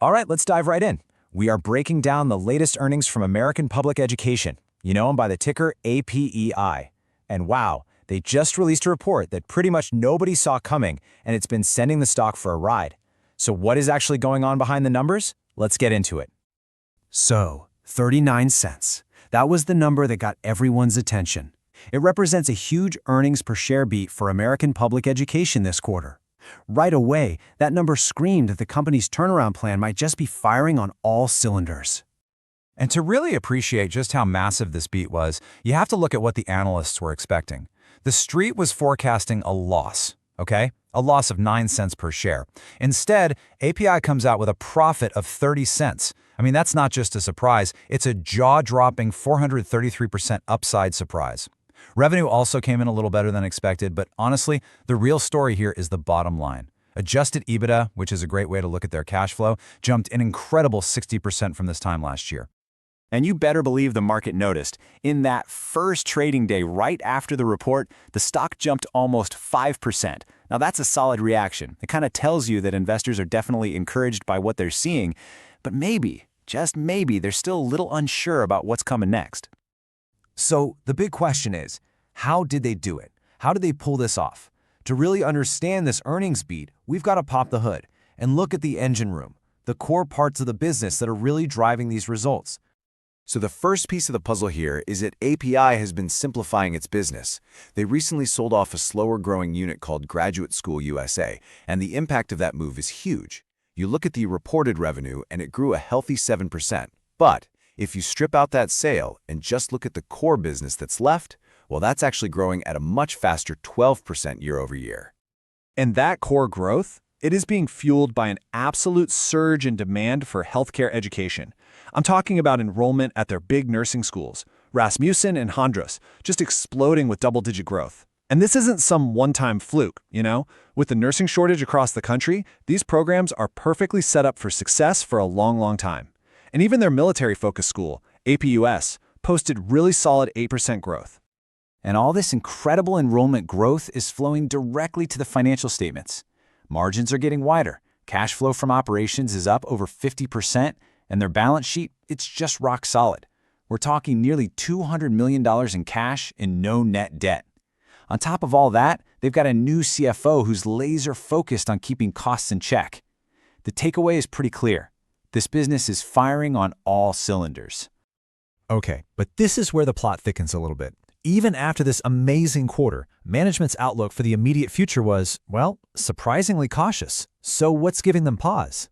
All right, let's dive right in. We are breaking down the latest earnings from American Public Education. You know them by the ticker APEI. And wow, they just released a report that pretty much nobody saw coming, and it's been sending the stock for a ride. So what is actually going on behind the numbers? Let's get into it. So, 39 cents. That was the number that got everyone's attention. It represents a huge earnings per share beat for American Public Education this quarter. Right away, that number screamed that the company's turnaround plan might just be firing on all cylinders. And to really appreciate just how massive this beat was, you have to look at what the analysts were expecting. The street was forecasting a loss, okay? A loss of 9 cents per share. Instead, APEI comes out with a profit of 30 cents. I mean, that's not just a surprise, it's a jaw-dropping 433% upside surprise. Revenue also came in a little better than expected, but honestly, the real story here is the bottom line. Adjusted EBITDA, which is a great way to look at their cash flow, jumped an incredible 60% from this time last year. And you better believe the market noticed. In that first trading day right after the report, the stock jumped almost 5%. Now that's a solid reaction. It kind of tells you that investors are definitely encouraged by what they're seeing, but maybe, just maybe, they're still a little unsure about what's coming next. So the big question is, how did they do it? How did they pull this off? To really understand this earnings beat, we've got to pop the hood and look at the engine room, the core parts of the business that are really driving these results. So the first piece of the puzzle here is that APEI has been simplifying its business. They recently sold off a slower-growing unit called Graduate School USA, and the impact of that move is huge. You look at the reported revenue, and it grew a healthy 7%. But if you strip out that sale and just look at the core business that's left, well, that's actually growing at a much faster 12% year over year. And that core growth, it is being fueled by an absolute surge in demand for healthcare education. I'm talking about enrollment at their big nursing schools, Rasmussen and Hondros, just exploding with double-digit growth. And this isn't some one-time fluke, you know? With the nursing shortage across the country, these programs are perfectly set up for success for a long, long time. And even their military-focused school, APUS, posted really solid 8% growth. And all this incredible enrollment growth is flowing directly to the financial statements. Margins are getting wider, cash flow from operations is up over 50%, and their balance sheet, it's just rock solid. We're talking nearly $200 million in cash and no net debt. On top of all that, they've got a new CFO who's laser-focused on keeping costs in check. The takeaway is pretty clear. This business is firing on all cylinders. Okay, but this is where the plot thickens a little bit. Even after this amazing quarter, management's outlook for the immediate future was, well, surprisingly cautious. So what's giving them pause?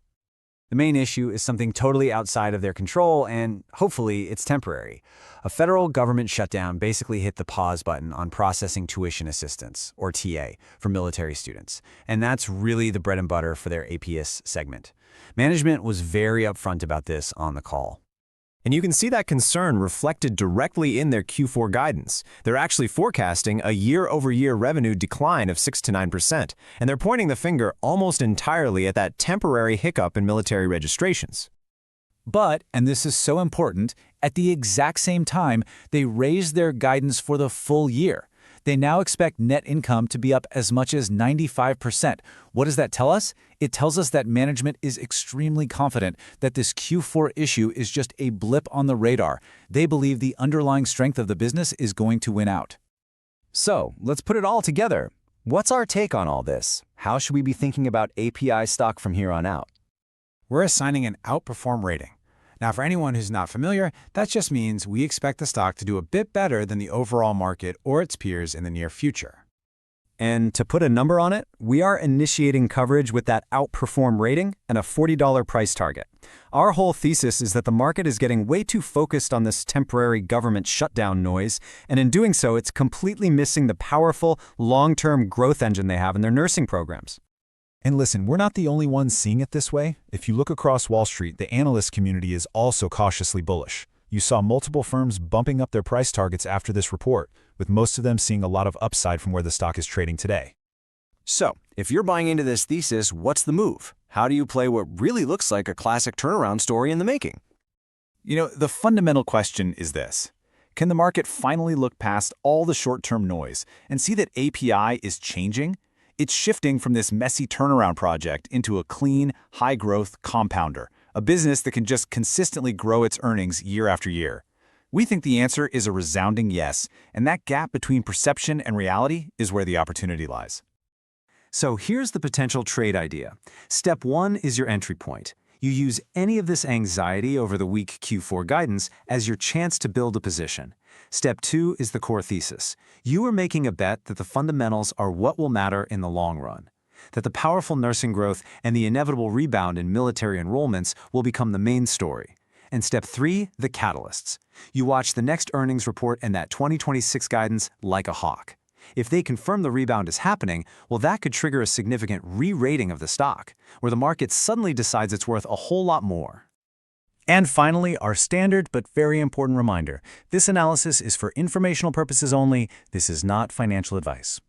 The main issue is something totally outside of their control, and hopefully it's temporary. A federal government shutdown basically hit the pause button on processing tuition assistance, or TA, for military students. And that's really the bread and butter for their APS segment. Management was very upfront about this on the call. And you can see that concern reflected directly in their Q4 guidance. They're actually forecasting a year-over-year revenue decline of 6 to 9%, and they're pointing the finger almost entirely at that temporary hiccup in military registrations. But, and this is so important, at the exact same time, they raised their guidance for the full year. They now expect net income to be up as much as 95%. What does that tell us? It tells us that management is extremely confident that this Q4 issue is just a blip on the radar. They believe the underlying strength of the business is going to win out. So, let's put it all together. What's our take on all this? How should we be thinking about APEI stock from here on out? We're assigning an outperform rating. Now, for anyone who's not familiar, that just means we expect the stock to do a bit better than the overall market or its peers in the near future. And to put a number on it, we are initiating coverage with that outperform rating and a $40 price target. Our whole thesis is that the market is getting way too focused on this temporary government shutdown noise, and in doing so, it's completely missing the powerful, long-term growth engine they have in their nursing programs. And listen, we're not the only ones seeing it this way. If you look across Wall Street, the analyst community is also cautiously bullish. You saw multiple firms bumping up their price targets after this report, with most of them seeing a lot of upside from where the stock is trading today. So, if you're buying into this thesis, what's the move? How do you play what really looks like a classic turnaround story in the making? You know, the fundamental question is this. Can the market finally look past all the short-term noise and see that APEI is changing? It's shifting from this messy turnaround project into a clean, high-growth compounder, a business that can just consistently grow its earnings year after year? We think the answer is a resounding yes, and that gap between perception and reality is where the opportunity lies. So here's the potential trade idea. Step 1 is your entry point. You use any of this anxiety over the weak Q4 guidance as your chance to build a position. Step 2 is the core thesis. You are making a bet that the fundamentals are what will matter in the long run, that the powerful nursing growth and the inevitable rebound in military enrollments will become the main story. And step 3, the catalysts. You watch the next earnings report and that 2026 guidance like a hawk. If they confirm the rebound is happening, well, that could trigger a significant re-rating of the stock, where the market suddenly decides it's worth a whole lot more. And finally, our standard but very important reminder. This analysis is for informational purposes only. This is not financial advice.